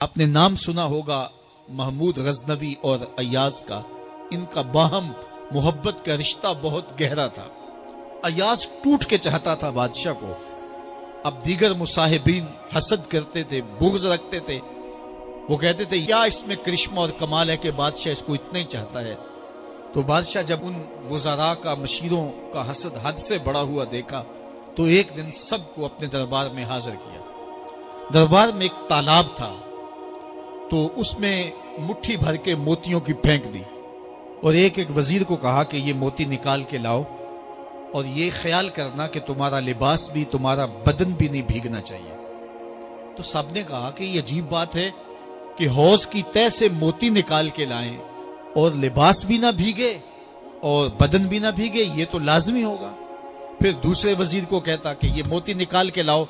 آپ نے نام سنا ہوگا محمود غزنوی اور ایاز کا. ان کا باہم محبت کا رشتہ بہت گہرا تھا. ایاز ٹوٹ کے چاہتا تھا بادشاہ کو. اب دیگر مصاحبین حسد کرتے تھے، بغض رکھتے تھے. وہ کہتے تھے کیا اس میں کرشمہ اور کمال ہے کہ بادشاہ اس کو اتنا ہی چاہتا ہے. تو بادشاہ جب ان وزراء کا، مشیروں کا حسد حد سے بڑا ہوا دیکھا تو ایک دن سب کو اپنے دربار میں حاضر کیا. دربار میں ایک تالاب تھا تو اس میں مٹھی بھر کے موتیوں کی پھینک دی اور ایک ایک وزیر کو کہا کہ یہ موتی نکال کے لاؤ اور یہ خیال کرنا کہ تمہارا لباس بھی، تمہارا بدن بھی نہیں بھیگنا چاہیے. تو سب نے کہا کہ یہ عجیب بات ہے کہ حوض کی تہ سے موتی نکال کے لائیں اور لباس بھی نہ بھیگے اور بدن بھی نہ بھیگے، یہ تو لازمی ہوگا. پھر دوسرے وزیر کو کہتا کہ یہ موتی نکال کے لاؤ،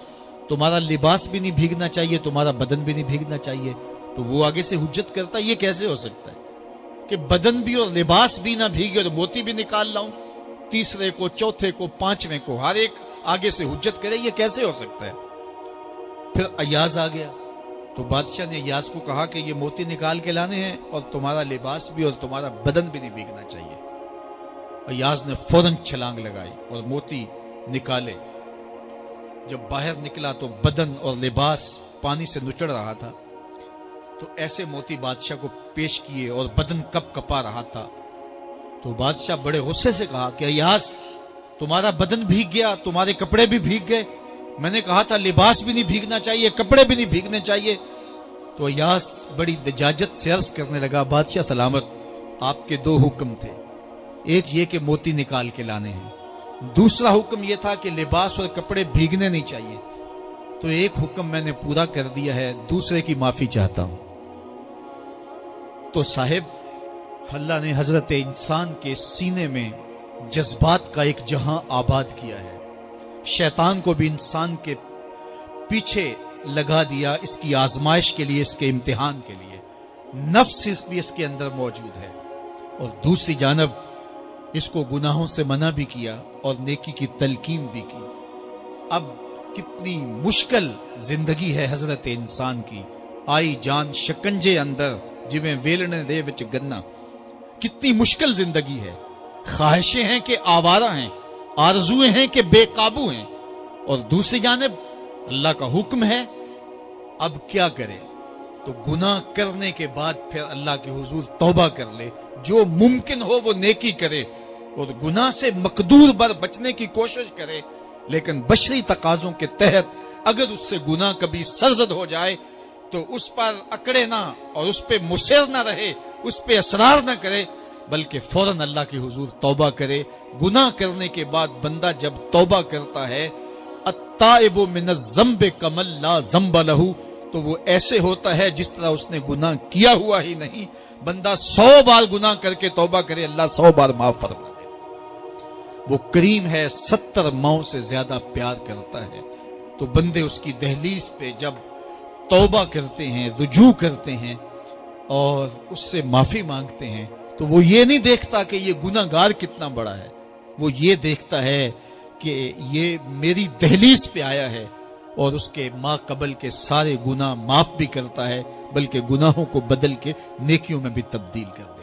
تمہارا لباس بھی نہیں بھیگنا چاہیے، تمہارا بدن بھی نہیں بھیگنا چاہیے. تو وہ آگے سے حجت کرتا یہ کیسے ہو سکتا ہے کہ بدن بھی اور لباس بھی نہ بھیگے اور موتی بھی نکال لاؤں. تیسرے کو، چوتھے کو، پانچویں کو، ہر ایک آگے سے حجت کرے یہ کیسے ہو سکتا ہے. پھر ایاز آ گیا تو بادشاہ نے ایاز کو کہا کہ یہ موتی نکال کے لانے ہیں اور تمہارا لباس بھی اور تمہارا بدن بھی نہیں بھیگنا چاہیے. ایاز نے فوراً چھلانگ لگائی اور موتی نکالے. جب باہر نکلا تو بدن اور لباس پانی سے نچڑ رہا تھا. تو ایسے موتی بادشاہ کو پیش کیے اور بدن کپ کپا رہا تھا. تو بادشاہ بڑے غصے سے کہا کہ ایاز تمہارا بدن بھیگ گیا، تمہارے کپڑے بھی بھیگ گئے. میں نے کہا تھا لباس بھی نہیں بھیگنا چاہیے، کپڑے بھی نہیں بھیگنے چاہیے. تو ایاز بڑی لجاجت سے عرض کرنے لگا بادشاہ سلامت، آپ کے دو حکم تھے. ایک یہ کہ موتی نکال کے لانے ہیں، دوسرا حکم یہ تھا کہ لباس اور کپڑے بھیگنے نہیں چاہیے. تو ایک حکم میں نے پورا کر دیا ہے، دوسرے کی معافی چاہتا ہوں. تو صاحب اللہ نے حضرت انسان کے سینے میں جذبات کا ایک جہاں آباد کیا ہے. شیطان کو بھی انسان کے پیچھے لگا دیا اس کی آزمائش کے لیے، اس کے امتحان کے لیے. نفس بھی اس کے اندر موجود ہے اور دوسری جانب اس کو گناہوں سے منع بھی کیا اور نیکی کی تلقین بھی کی. اب کتنی مشکل زندگی ہے حضرت انسان کی. آئی جان شکنجے اندر جویں ویلنے دے وچ گنا. کتنی مشکل زندگی ہے. خواہشیں ہیں کہ آوارہ ہیں، آرزویں ہیں کہ بے قابو ہیں، اور دوسری جانب اللہ کا حکم ہے. اب کیا کرے؟ تو گناہ کرنے کے بعد پھر اللہ کے حضور توبہ کر لے، جو ممکن ہو وہ نیکی کرے اور گناہ سے مقدور بر بچنے کی کوشش کرے. لیکن بشری تقاضوں کے تحت اگر اس سے گناہ کبھی سرزد ہو جائے تو اس پر اکڑے نہ اور اس پہ مصر نہ رہے، اس پہ اصرار نہ کرے، بلکہ فوراً اللہ کے حضور توبہ کرے. گناہ کرنے کے بعد بندہ جب توبہ کرتا ہے التائب من الذنب کمن لا ذنب لہ، تو وہ ایسے ہوتا ہے جس طرح اس نے گناہ کیا ہوا ہی نہیں. بندہ 100 بار گناہ کر کے توبہ کرے، اللہ 100 بار معاف فرما دے. وہ کریم ہے، 70 ماؤں سے زیادہ پیار کرتا ہے. تو بندے اس کی دہلیز پہ جب توبہ کرتے ہیں، رجوع کرتے ہیں اور اس سے معافی مانگتے ہیں تو وہ یہ نہیں دیکھتا کہ یہ گناہ گار کتنا بڑا ہے، وہ یہ دیکھتا ہے کہ یہ میری دہلیز پہ آیا ہے اور اس کے ما قبل کے سارے گناہ معاف بھی کرتا ہے، بلکہ گناہوں کو بدل کے نیکیوں میں بھی تبدیل کرتا ہے.